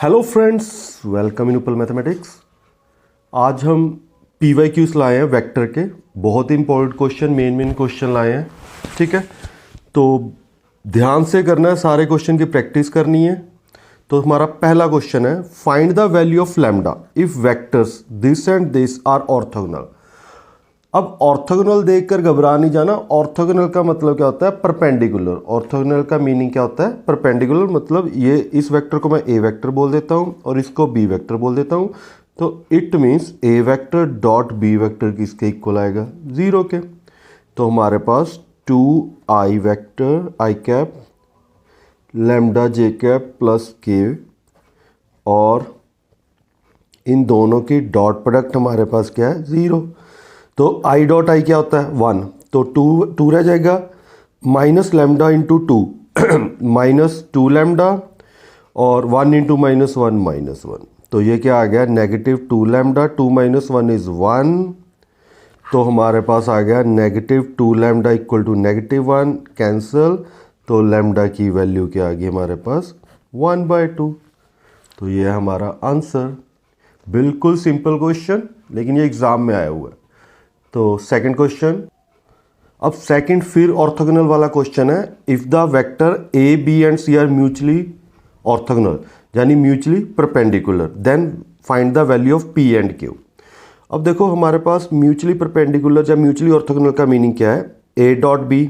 Hello friends, welcome in उपल mathematics. आज हम PYQs लाए हैं वेक्टर के। बहुत ही इंपॉर्टेंट क्वेश्चन, मेन क्वेश्चन लाए हैं। ठीक है, तो ध्यान से करना है, सारे क्वेश्चन की प्रैक्टिस करनी है। तो हमारा पहला क्वेश्चन है, find the value of lambda if vectors this and this are orthogonal. अब ऑर्थोगोनल देखकर घबरा नहीं जाना। ऑर्थोगोनल का मतलब क्या होता है? परपेंडिकुलर। ऑर्थोगोनल का मीनिंग क्या होता है? परपेंडिकुलर। मतलब ये इस वेक्टर को मैं ए वेक्टर बोल देता हूँ और इसको बी वेक्टर बोल देता हूँ, तो it means A vector dot B vector किसके इक्वल आएगा? जीरो के। तो हमारे पास 2i vector I cap lambda J cap plus K, और इन दोनों की डॉट प्रोडक्ट हमारे पास क्या है? जीरो। तो आई डॉट आई क्या होता है? 1। तो टू रह जाएगा, minus lambda into two minus 2 lambda, और 1 into minus one minus one. तो ये क्या आ गया? Negative 2 lambda, 2 minus one is 1। तो हमारे पास आ गया negative 2 lambda equal to negative 1, cancel. तो लैम्डा की वैल्यू क्या आ गई हमारे पास? 1/2। तो ये है हमारा आंसर। बिल्कुल सिंपल क्वेश्चन, लेकिन ये एग्जाम में आया हुआ है। तो सेकंड क्वेश्चन। अब सेकंड फिर ऑर्थोगोनल वाला क्वेश्चन है, if the vector A B and C are mutually orthogonal यानी mutually perpendicular, then find the value of P and Q. अब देखो हमारे पास म्यूचुअली परपेंडिकुलर या म्यूचुअली ऑर्थोगोनल का मीनिंग क्या है? ए डॉट बी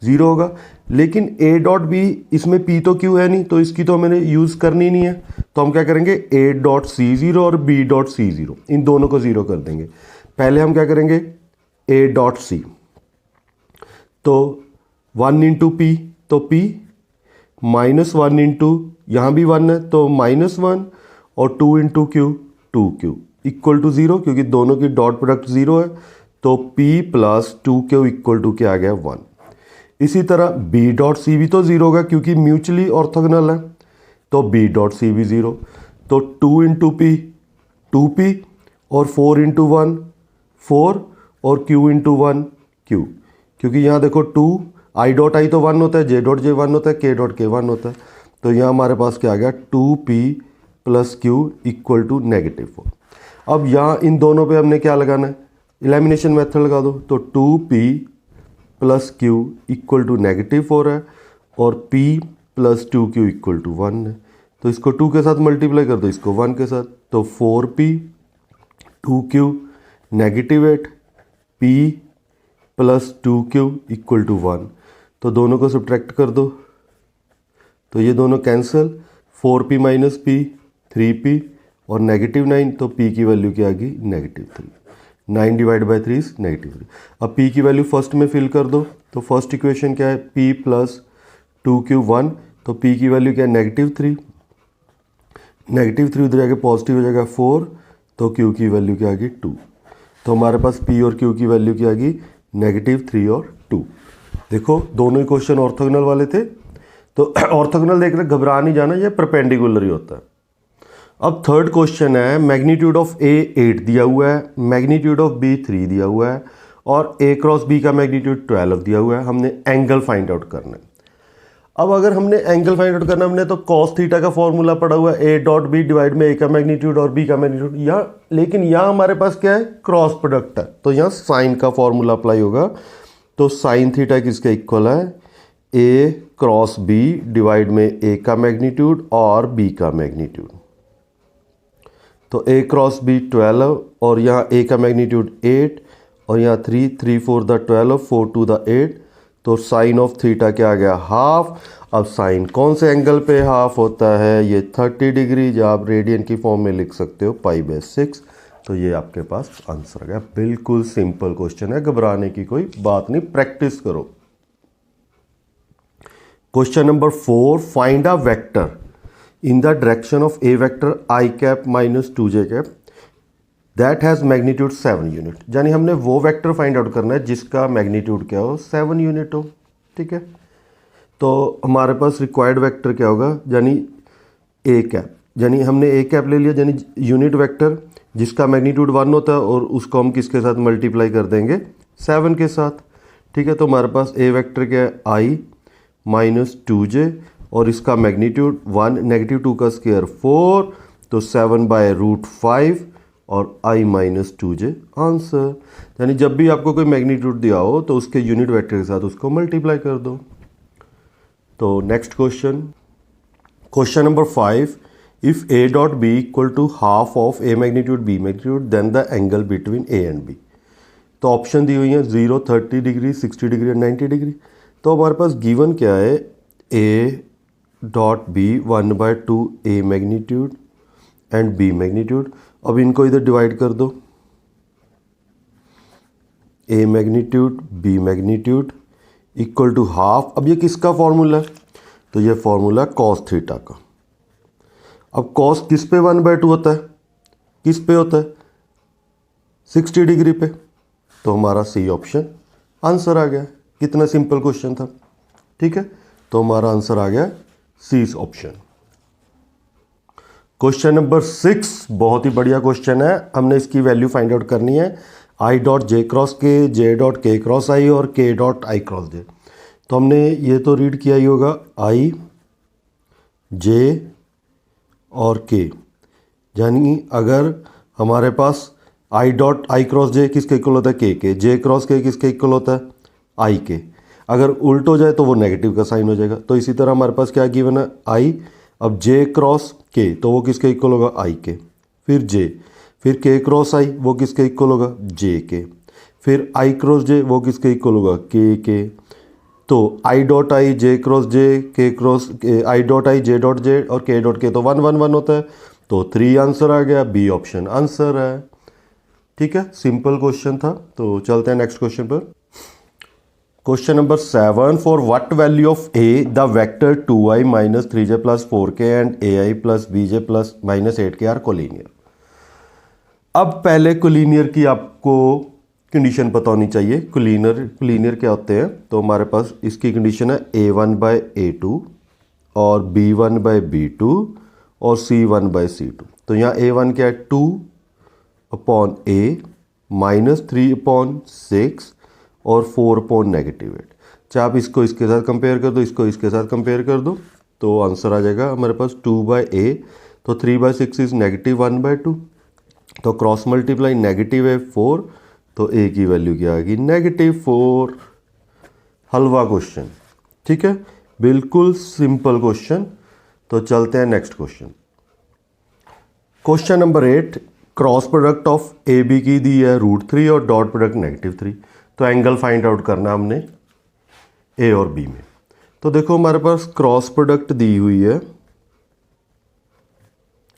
जीरो होगा, लेकिन ए डॉट बी, इसमें पी तो क्यू है नहीं, तो इसकी तो मैंने यूज़ करनी नहीं है। तो हम क्या करेंगे? ए डॉट सी जीरो और बी डॉट सी जीरो, इन दोनों को जीरो कर देंगे। पहले हम क्या करेंगे? ए डॉट सी, तो 1 इंटू पी, तो पी माइनस 1 इंटू, यहाँ भी 1 है तो -1, और 2 into Q 2q equal to 0, क्योंकि दोनों की डॉट प्रोडक्ट 0 है। तो p plus 2q equal to क्या आ गया? 1। इसी तरह b डॉट सी भी तो 0 होगा, क्योंकि म्यूचुअली ऑर्थोगोनल है, तो b डॉट सी भी 0। तो 2 इंटू पी 2p, और 4 इंटू 1 4, और q इंटू 1 q, क्योंकि यहाँ देखो 2 आई डॉट आई तो 1 होता है, जे डॉट जे 1 होता है, के डॉट के 1 होता है। तो यहाँ हमारे पास क्या आ गया? 2p plus q equal to -4। अब यहाँ इन दोनों पे हमने क्या लगाना है? एलिमिनेशन मेथड लगा दो। तो 2p plus q equal to -4 है, और p plus 2q equal to 1 है। तो इसको 2 के साथ मल्टीप्लाई कर दो, इसको 1 के साथ। तो 4p 2q -8 p plus 2q equal to 1। तो दोनों को सब्ट्रैक्ट कर दो, तो ये दोनों cancel. 4p minus p 3p, और -9, तो p की वैल्यू क्या आ गई? -3। 9 डिवाइड बाई 3 इज -3। अब p की वैल्यू फर्स्ट में फिल कर दो। तो फर्स्ट इक्वेशन क्या है? p प्लस 2q 1, तो p की वैल्यू क्या है? -3। -3 उधर जाके पॉजिटिव हो जाएगा 4, तो q की वैल्यू क्या आ गई? 2। तो हमारे पास p और q की वैल्यू क्या आ गई? -3 और 2। देखो दोनों ही क्वेश्चन ऑर्थोगोनल वाले थे, तो ऑर्थोगोनल देखकर घबरा नहीं जाना, ये परपेंडिकुलर ही होता है। अब थर्ड क्वेश्चन है, मैग्नीट्यूड ऑफ a 8 दिया हुआ है, मैग्नीट्यूड ऑफ b 3 दिया हुआ है, और a क्रॉस b का मैग्नीट्यूड 12 दिया हुआ है। हमने एंगल फाइंड आउट करना है। अब अगर हमने एंगल फाइंड आउट करना, हमने तो कॉस थीटा का फॉर्मूला पड़ा हुआ है, a डॉट बी डिवाइड में a का मैग्नीट्यूड और b का मैग्नीट्यूड। यहाँ लेकिन यहाँ हमारे पास क्या है? क्रॉस प्रोडक्ट है, तो यहाँ साइन का फॉर्मूला अप्लाई होगा। तो साइन थीटा किसके इक्वल है? a क्रॉस b डिवाइड में a का मैग्नीट्यूड और b का मैग्नीट्यूड। तो a क्रॉस b 12, और यहाँ a का मैग्नीट्यूड 8, और यहाँ 3 3 4 द 12, 4 2 द 8। तो साइन ऑफ थीटा क्या आ गया? हाफ। अब साइन कौन से एंगल पे हाफ होता है? ये 30 डिग्री, जो आप रेडियन की फॉर्म में लिख सकते हो π/6। तो ये आपके पास आंसर आ गया। बिल्कुल सिंपल क्वेश्चन है, घबराने की कोई बात नहीं, प्रैक्टिस करो। Question number 4, find a vector in the direction of A vector I cap minus 2j cap that has magnitude 7 unit. यानी हमने वो वेक्टर फाइंड आउट करना है जिसका मैग्नीट्यूड क्या हो? 7 यूनिट हो। ठीक है, तो हमारे पास रिक्वायर्ड वेक्टर क्या होगा? यानी ए कैप, यानी हमने ए कैप ले लिया, यानी यूनिट वेक्टर जिसका मैग्नीट्यूड 1 होता है, और उसको हम किसके साथ मल्टीप्लाई कर देंगे? 7 के साथ। ठीक है, तो हमारे पास ए वेक्टर क्या है? आई माइनस 2j, और इसका मैग्नीट्यूड 1, नेगेटिव 2 का स्क्वायर 4, तो 7/√5 और i-2j आंसर। यानी जब भी आपको कोई मैग्नीट्यूड दिया हो तो उसके यूनिट वेक्टर के साथ उसको मल्टीप्लाई कर दो। तो next question, question number 5, if a dot b equal to half of a magnitude b magnitude then the angle between a and b। तो ऑप्शन दी हुई है 0, 30 डिग्री, 60 डिग्री और 90 डिग्री। तो हमारे पास गिवन क्या है, a dot b 1/2 a magnitude and b magnitude. अब इनको इधर डिवाइड कर दो, a magnitude b magnitude equal to half. अब ये किसका फॉर्मूला है, तो ये फॉर्मूला कॉस थीटा का। अब कॉस किस पे 1/2 होता है, किस पे होता है, 60 डिग्री पे। तो हमारा सी ऑप्शन आंसर आ गया। कितना सिंपल क्वेश्चन था, ठीक है। तो हमारा आंसर आ गया सी ऑप्शन। क्वेश्चन नंबर 6 बहुत ही बढ़िया क्वेश्चन है। हमने इसकी वैल्यू फाइंड आउट करनी है, आई डॉट जे क्रॉस के, जे डॉट के क्रॉस आई और के डॉट आई क्रॉस जे। तो हमने ये तो रीड किया ही होगा, आई जे और के, यानी अगर हमारे पास आई डॉट आई क्रॉस जे किसके इक्वल होता है, के, जे क्रॉस के किसके इक्वल होता है, आई के। अगर उल्ट हो जाए तो वो नेगेटिव का साइन हो जाएगा। तो इसी तरह हमारे पास क्या गिवन है, आई, अब जे क्रॉस के तो वो किसके इक्वल होगा, आई के, फिर जे, फिर के क्रॉस आई वो किसके इक्वल होगा, जे के, फिर आई क्रॉस जे वो किसके इक्वल होगा, के। तो I dot I J cross जे, के cross I dot I J dot J और के डॉट के, तो 1 1 1 होता है। तो 3 आंसर आ गया, बी ऑप्शन आंसर है, ठीक है। सिंपल क्वेश्चन था। तो चलते हैं नेक्स्ट क्वेश्चन पर। Question number 7, for what value of A the vector 2i - 3j + 4k and ai + bj + -8k are collinear. अब पहले कोलिनियर की आपको कंडीशन पता होनी चाहिए। कोलिनियर क्या होते हैं, तो हमारे पास इसकी कंडीशन है a1/a2 और b1/b2 और c1/c2। तो यहाँ a1 क्या है, 2/a -3/6 और 4/-8। चाहे आप इसको इसके साथ कंपेयर कर दो, इसको इसके साथ कंपेयर कर दो, तो आंसर आ जाएगा हमारे पास 2/a। तो 3/6 इज -1/2, तो क्रॉस मल्टीप्लाई नेगेटिव है 4, तो a की वैल्यू क्या आएगी, -4। हलवा क्वेश्चन, ठीक है, बिल्कुल सिंपल क्वेश्चन। तो चलते हैं next question. Question number 8, cross product of A B की दी है √3 और डॉट प्रोडक्ट -3। तो एंगल फाइंड आउट करना हमने ए और बी में। तो देखो हमारे पास क्रॉस प्रोडक्ट दी हुई है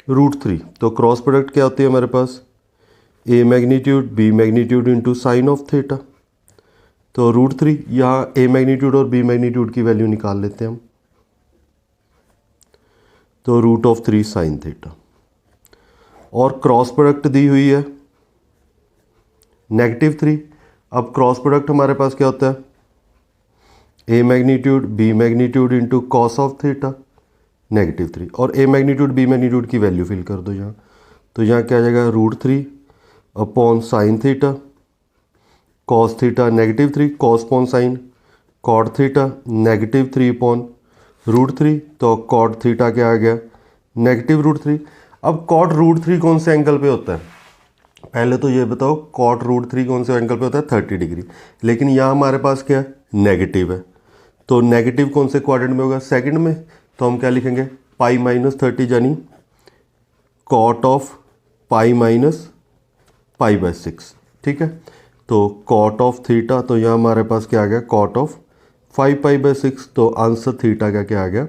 √3। तो क्रॉस प्रोडक्ट क्या होती है हमारे पास, A magnitude B magnitude into sine of theta. तो √3, यहाँ ए मैग्नीट्यूड और बी मैग्नीट्यूड की वैल्यू निकाल लेते हैं हम। तो √3 साइन थीटा। और क्रॉस प्रोडक्ट दी हुई है -3। अब क्रॉस प्रोडक्ट हमारे पास क्या होता है, a magnitude B magnitude into cos of theta -3। और ए मैग्नीट्यूड बी मैग्नीट्यूड की वैल्यू फिल कर दो यहाँ। तो यहाँ क्या आ जाएगा, √3 upon sine theta cos theta -3, cos upon sine cot theta -3/√3। तो कॉट थीटा क्या आ गया, -√3। अब कॉट √3 कौन से एंगल पे होता है, पहले तो ये बताओ कॉट √3 कौन से एंगल पे होता है, 30 डिग्री। लेकिन यहाँ हमारे पास क्या है, नेगेटिव है। तो नेगेटिव कौन से क्वाड्रेंट में होगा, सेकंड में। तो हम क्या लिखेंगे, पाई -30 यानी कॉट ऑफ पाई -π/6, ठीक है। तो कॉट ऑफ थीटा, तो यहाँ हमारे पास क्या आ गया, कॉट ऑफ 5π/6। तो आंसर थीटा का क्या आ गया,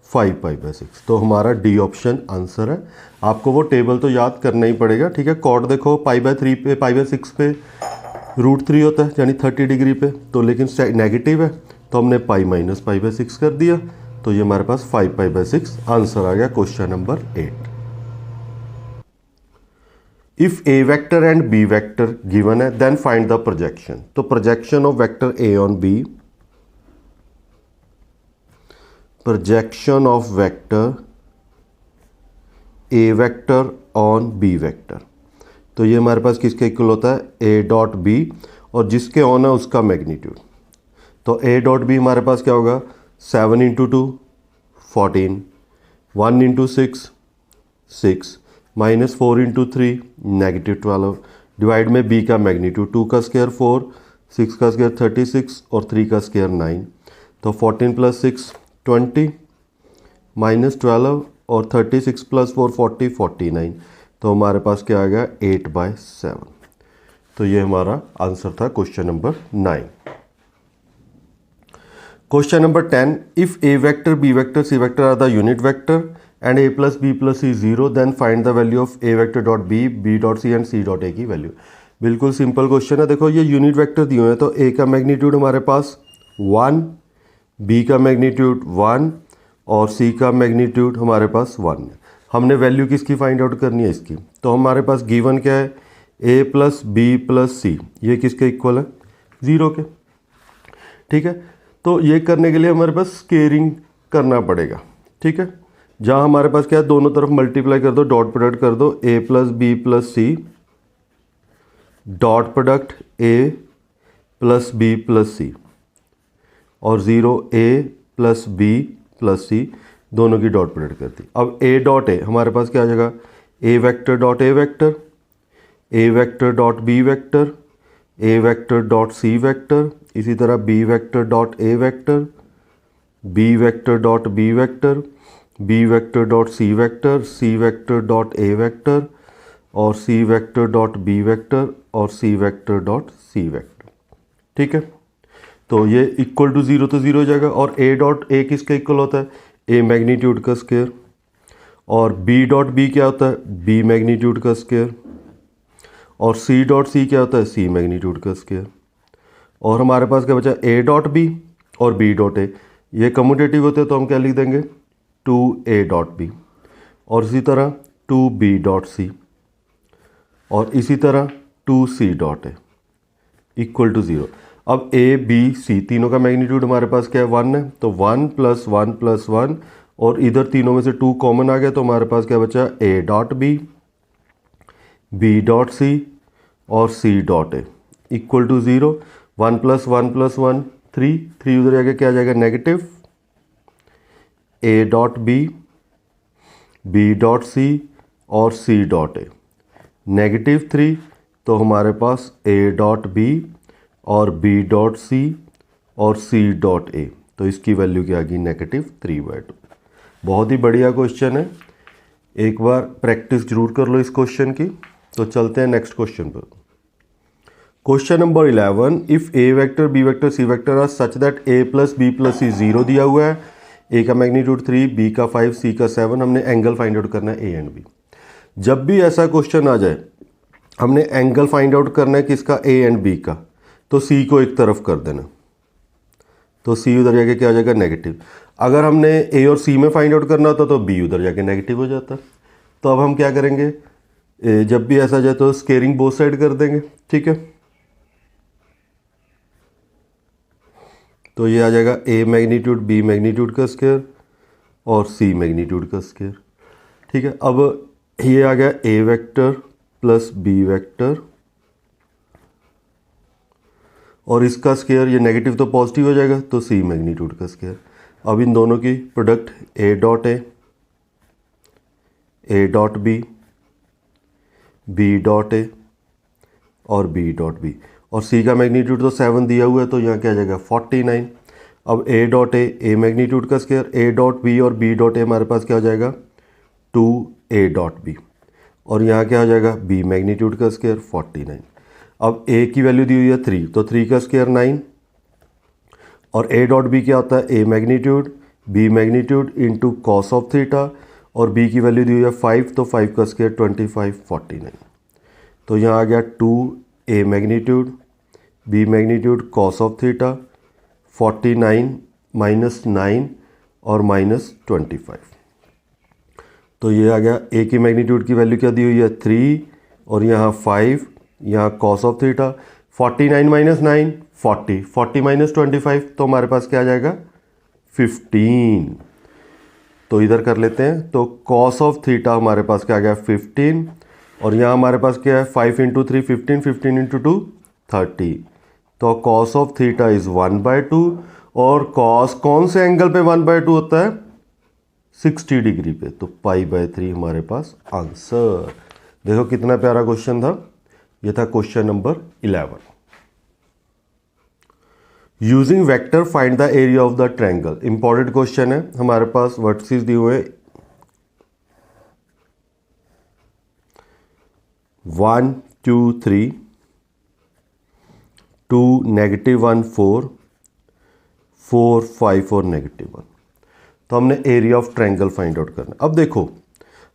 5π/6। तो हमारा डी ऑप्शन आंसर है। आपको वो टेबल तो याद करना ही पड़ेगा, ठीक है। कॉट देखो π/3 पे π/6 पे √3 होता है यानी 30 डिग्री पे। तो लेकिन नेगेटिव है तो हमने पाई -π/6 कर दिया। तो ये हमारे पास 5π/6 आंसर आ गया question number 8। If A vector and B vector given है देन फाइंड द प्रोजेक्शन। तो projection of vector A on B, projection of vector A vector on B vector. तो ये हमारे पास किसके इक्वल होता है, ए डॉट बी, और जिसके ऑन है उसका मैग्नीट्यूड। तो ए डॉट बी हमारे पास क्या होगा, 7 × 2 14, 1 into 6 6, minus 4 into 3 negative 12, divide में b का मैग्नीट्यूड 2 का स्क्वायर 4, 6 का स्क्वायर 36 और 3 का स्क्वायर 9, तो 14 प्लस 6 20, माइनस 12 और 36 प्लस 4 40 49, तो हमारे पास क्या आ गया 8/7। तो ये हमारा आंसर था question number 9। Question number 10, if a vector, b vector, c vector are the unit vector and a plus b plus c 0, then find the value of a vector dot b, b dot c and c dot a की value. बिल्कुल simple question है। देखो ये unit vector दिए हुए हैं, तो a का मैग्नीट्यूड हमारे पास 1, b का मैग्नीट्यूड 1 और c का मैग्नीट्यूड हमारे पास 1 है। हमने वैल्यू किसकी फाइंड आउट करनी है इसकी, तो हमारे पास गिवन क्या है a प्लस बी प्लस सी, ये किसके इक्वल है 0 के। ठीक है, तो ये करने के लिए हमारे पास स्केयरिंग करना पड़ेगा। ठीक है, जहाँ हमारे पास क्या है दोनों तरफ मल्टीप्लाई कर दो, डॉट प्रोडक्ट कर दो, a plus b plus c dot product a plus b plus c और 0 a plus b plus c दोनों की डॉट प्रोडक्ट करती। अब a डॉट ए हमारे पास क्या आ जाएगा a vector dot a vector, a vector dot b vector, a vector dot c vector, इसी तरह b vector dot a vector, b vector dot b vector, b vector dot c vector, c vector dot a vector और c vector dot b vector और c vector dot c vector. ठीक है, तो ये equal to 0 तो 0 हो जाएगा और a डॉट a किसका इक्वल होता है a मैग्नीट्यूड का स्क्वायर और b डॉट b क्या होता है b मैग्नीट्यूड का स्क्वायर और c डॉट c क्या होता है c मैग्नीट्यूड का स्क्वायर। और हमारे पास क्या बचा a डॉट b और b डॉट a, ये कम्यूटेटिव होते हैं तो हम क्या लिख देंगे 2a डॉट b और इसी तरह 2b डॉट c और इसी तरह 2c dot a equal to 0। अब a b c तीनों का मैग्नीट्यूड हमारे पास क्या है 1 है, तो 1 प्लस 1 प्लस 1 और इधर तीनों में से 2 कॉमन आ गया, तो हमारे पास क्या बचा a dot b, b dot c और c dot a equal to 0। 1 plus 1 plus 1 3, 3 उधर जाके क्या आ जाएगा negative a dot b, b dot c और c डॉट a नेगेटिव 3, तो हमारे पास a डॉट b और b डॉट c और c डॉट a, तो इसकी वैल्यू क्या आ गई नेगेटिव 3/2। बहुत ही बढ़िया क्वेश्चन है, एक बार प्रैक्टिस जरूर कर लो इस क्वेश्चन की। तो चलते हैं नेक्स्ट क्वेश्चन पर। Question number 11, if a vector b vector c vector are such that a plus b plus c 0 दिया हुआ है, a का मैग्नीट्यूड 3, b का 5, c का 7, हमने एंगल फाइंड आउट करना है a एंड b। जब भी ऐसा क्वेश्चन आ जाए हमने एंगल फाइंड आउट करना है किसका a एंड b का, तो c को एक तरफ कर देना, तो c उधर जाके क्या आ जाएगा नेगेटिव। अगर हमने a और c में फाइंड आउट करना होता तो b उधर जाके नेगेटिव हो जाता। तो अब हम क्या करेंगे, जब भी ऐसा जाए तो स्केयरिंग बोथ साइड कर देंगे। ठीक है, तो ये आ जाएगा a मैग्नीट्यूड b मैग्नीट्यूड का स्क्वायर और c मैग्नीट्यूड का स्क्वायर। ठीक है, अब ये आ गया a vector plus b vector और इसका स्क्वायर, ये नेगेटिव तो पॉजिटिव हो जाएगा, तो c मैग्नीट्यूड का स्क्वायर। अब इन दोनों की product a dot a dot b dot a और b डॉट b और c का मैग्नीट्यूड तो 7 दिया हुआ है, तो यहाँ क्या आ जाएगा 49। अब a डॉट a मैग्नीट्यूड का स्क्वायर, a डॉट b और b डॉट a हमारे पास क्या हो जाएगा 2a डॉट b और यहाँ क्या हो जाएगा b मैग्नीट्यूड का स्क्वायर 49। अब a की वैल्यू दी हुई है 3, तो 3 का स्क्वायर 9 और a डॉट b क्या होता है a magnitude b magnitude into cos of theta और b की वैल्यू दी हुई है 5, तो 5 का स्क्वायर 25 49। तो यहाँ आ गया 2a magnitude b magnitude cos of theta 49 minus 9 और माइनस 25। तो ये आ गया a की मैग्नीट्यूड की वैल्यू क्या दी हुई है 3 और यहाँ 5, यहाँ cos of theta 49 minus 9 40, 40 minus 25, तो हमारे पास क्या आ जाएगा 15। तो इधर कर लेते हैं, तो कॉस ऑफ थीटा हमारे पास क्या आ गया 15 और यहाँ हमारे पास क्या है 5 इंटू 3 15, 15 इंटू 2 30, तो कॉस ऑफ थीटा इज़ 1/2 और कॉस कौन से एंगल पे 1/2 होता है 60 डिग्री पे, तो π/3 हमारे पास आंसर। देखो कितना प्यारा क्वेश्चन था। ये था question number 11। Using vector find the area of the triangle. Important question है। हमारे पास वर्टिसेस दिए हुए 1 2 3, 2 -1 4, 4 5 और -1। तो हमने area of triangle find out करना। अब देखो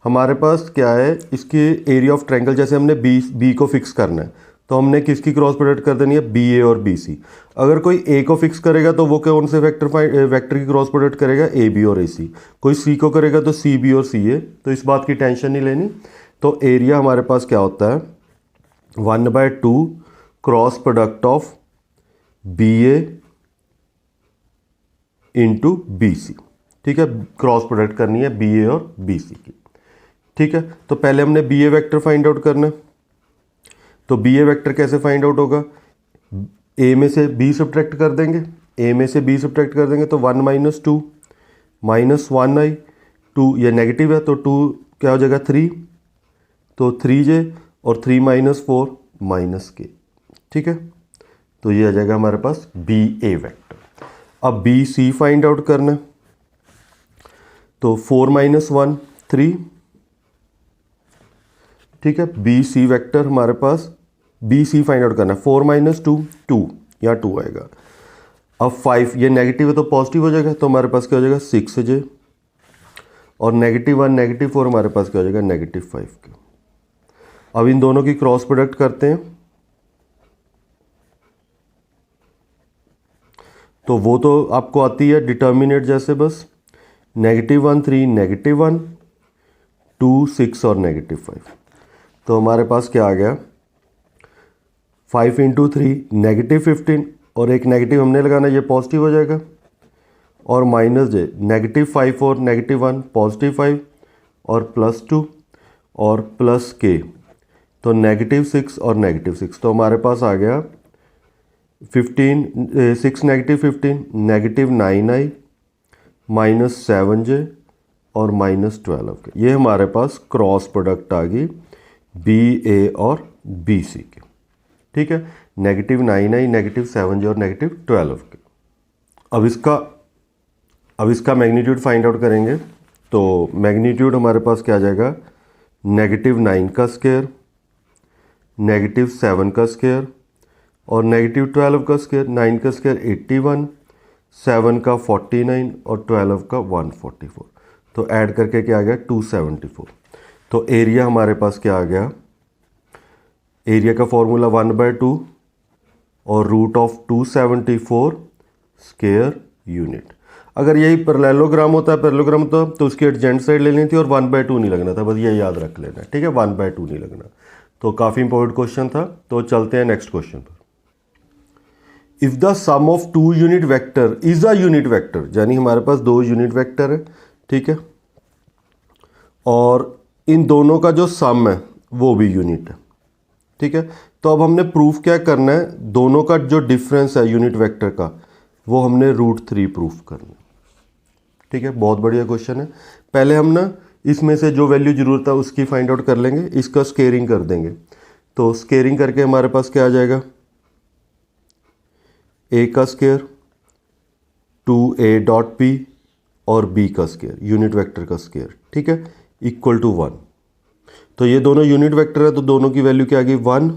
हमारे पास क्या है, इसके एरिया ऑफ ट्रायंगल जैसे हमने बी को फिक्स करना है, तो हमने किसकी क्रॉस प्रोडक्ट कर देनी है, BA और BC। अगर कोई A को फिक्स करेगा तो वो कौन से वेक्टर की क्रॉस प्रोडक्ट करेगा, AB और AC। कोई C को करेगा तो CB और CA। तो इस बात की टेंशन नहीं लेनी। तो एरिया हमारे पास क्या होता है, 1/2 cross product of BA into BC। ठीक है, क्रॉस प्रोडक्ट करनी है BA और BC की। ठीक है, तो पहले हमने BA वेक्टर फाइंड आउट करना है। तो BA वेक्टर कैसे फाइंड आउट होगा, A में से B सब्ट्रैक्ट कर देंगे, A में से B सब्ट्रैक्ट कर देंगे तो 1 - 2 -1 आई, 2 ये नेगेटिव है तो 2 क्या हो जाएगा 3, तो 3J और 3 - 4 -K। ठीक है, तो ये आ जाएगा हमारे पास BA वेक्टर। अब BC फाइंड आउट करना है, तो 4 - 1 3। ठीक है, BC वेक्टर हमारे पास BC फाइंड आउट करना है, 4 - 2 2, यहाँ 2 आएगा। अब 5 ये नेगेटिव है तो पॉजिटिव हो जाएगा, तो हमारे पास क्या हो जाएगा 6J और -1 -4 हमारे पास क्या हो जाएगा -5K। अब इन दोनों की क्रॉस प्रोडक्ट करते हैं, तो वो तो आपको आती है डिटर्मिनेट जैसे, बस -1 3 -1 2 6 और -5। तो हमारे पास क्या आ गया 5 × 3 -15 और एक नेगेटिव हमने लगाना, ये पॉजिटिव हो जाएगा, और -J -5 और -1 +5 और +2 और +K, तो -6 और -6। तो हमारे पास आ गया 15 6 -15 -9I -7J और -12K। ये हमारे पास क्रॉस प्रोडक्ट आ गई BA और BC की। ठीक है, -9I -7J और -12K। अब इसका मैग्नीट्यूड फाइंड आउट करेंगे। तो मैग्नीट्यूड हमारे पास क्या आ जाएगा, -9 का स्क्वायर, -7 का स्क्वायर और -12 का स्क्वायर। 9 का स्क्वायर 81, 7 का 49 और 12 का 144। तो ऐड करके क्या आ गया 274। तो एरिया हमारे पास क्या आ गया, एरिया का फॉर्मूला 1/2 और √274 स्क्वायर यूनिट। अगर यही पैरेललोग्राम होता है, पैरेललोग्राम होता तो उसकी एडजेंट साइड ले लेनी थी और 1/2 नहीं लगना था, बस ये याद रख लेना। ठीक है, 1/2 नहीं लगना। तो काफ़ी इंपॉर्टेंट क्वेश्चन था। तो चलते हैं नेक्स्ट क्वेश्चन पर। If the sum of 2 unit vector is a unit vector, यानी हमारे पास 2 यूनिट वेक्टर है। ठीक है, और इन दोनों का जो सम है वो भी यूनिट है। ठीक है, तो अब हमने प्रूफ क्या करना है, दोनों का जो डिफरेंस है यूनिट वेक्टर का वो हमने √3 प्रूफ करना है। ठीक है, बहुत बढ़िया क्वेश्चन है। पहले हम ना इसमें से जो वैल्यू जरूरत है उसकी फाइंड आउट कर लेंगे, इसका स्केयरिंग कर देंगे। तो स्केयरिंग करके हमारे पास क्या आ जाएगा, A का स्क्वायर 2A.P और B का स्क्वायर यूनिट वेक्टर का स्क्वायर। ठीक है, इक्वल टू 1। तो ये दोनों यूनिट वेक्टर है तो दोनों की वैल्यू क्या आ गई 1।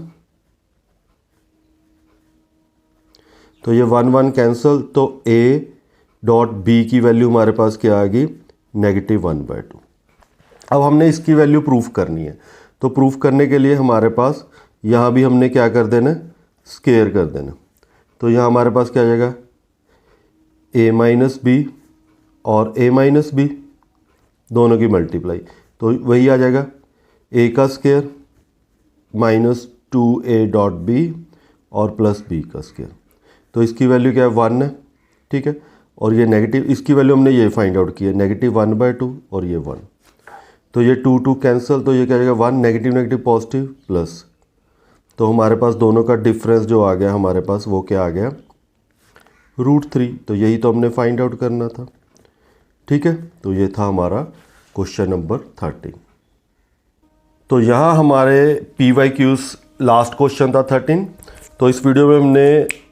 तो ये 1 1 कैंसल, तो A.B की वैल्यू हमारे पास क्या आ गई -1/2। अब हमने इसकी वैल्यू प्रूफ करनी है। तो प्रूफ करने के लिए हमारे पास यहाँ भी हमने क्या कर देना, स्केयर कर देना। तो यहाँ हमारे पास क्या आ जाएगा A - B और A - B दोनों की मल्टीप्लाई, तो वही आ जाएगा A का स्क्वायर -2A.B और +B का स्क्वायर। तो इसकी वैल्यू क्या है 1 है। ठीक है, और ये नेगेटिव, इसकी वैल्यू हमने ये फाइंड आउट की है -1/2 और ये 1। तो ये 2 2 कैंसिल, तो ये क्या आ जाएगा 1, नेगेटिव नेगेटिव पॉजिटिव प्लस। तो हमारे पास दोनों का डिफरेंस जो आ गया हमारे पास वो क्या आ गया √3। तो यही तो हमने फाइंड आउट करना था। ठीक है, तो ये था हमारा क्वेश्चन नंबर 13। तो यहाँ हमारे PYQs लास्ट क्वेश्चन था 13। तो इस वीडियो में हमने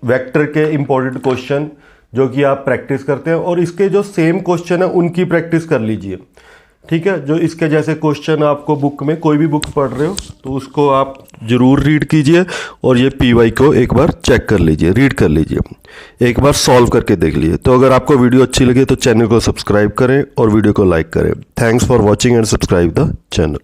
वेक्टर के इम्पोर्टेंट क्वेश्चन जो कि आप प्रैक्टिस करते हैं और इसके जो सेम क्वेश्चन है उनकी प्रैक्टिस कर लीजिए। ठीक है, जो इसके जैसे क्वेश्चन आपको बुक में कोई भी बुक पढ़ रहे हो तो उसको आप ज़रूर रीड कीजिए और ये PY को एक बार चेक कर लीजिए, रीड कर लीजिए, एक बार सॉल्व करके देख लीजिए। तो अगर आपको वीडियो अच्छी लगे तो चैनल को सब्सक्राइब करें और वीडियो को लाइक करें। Thanks for watching and subscribe the channel.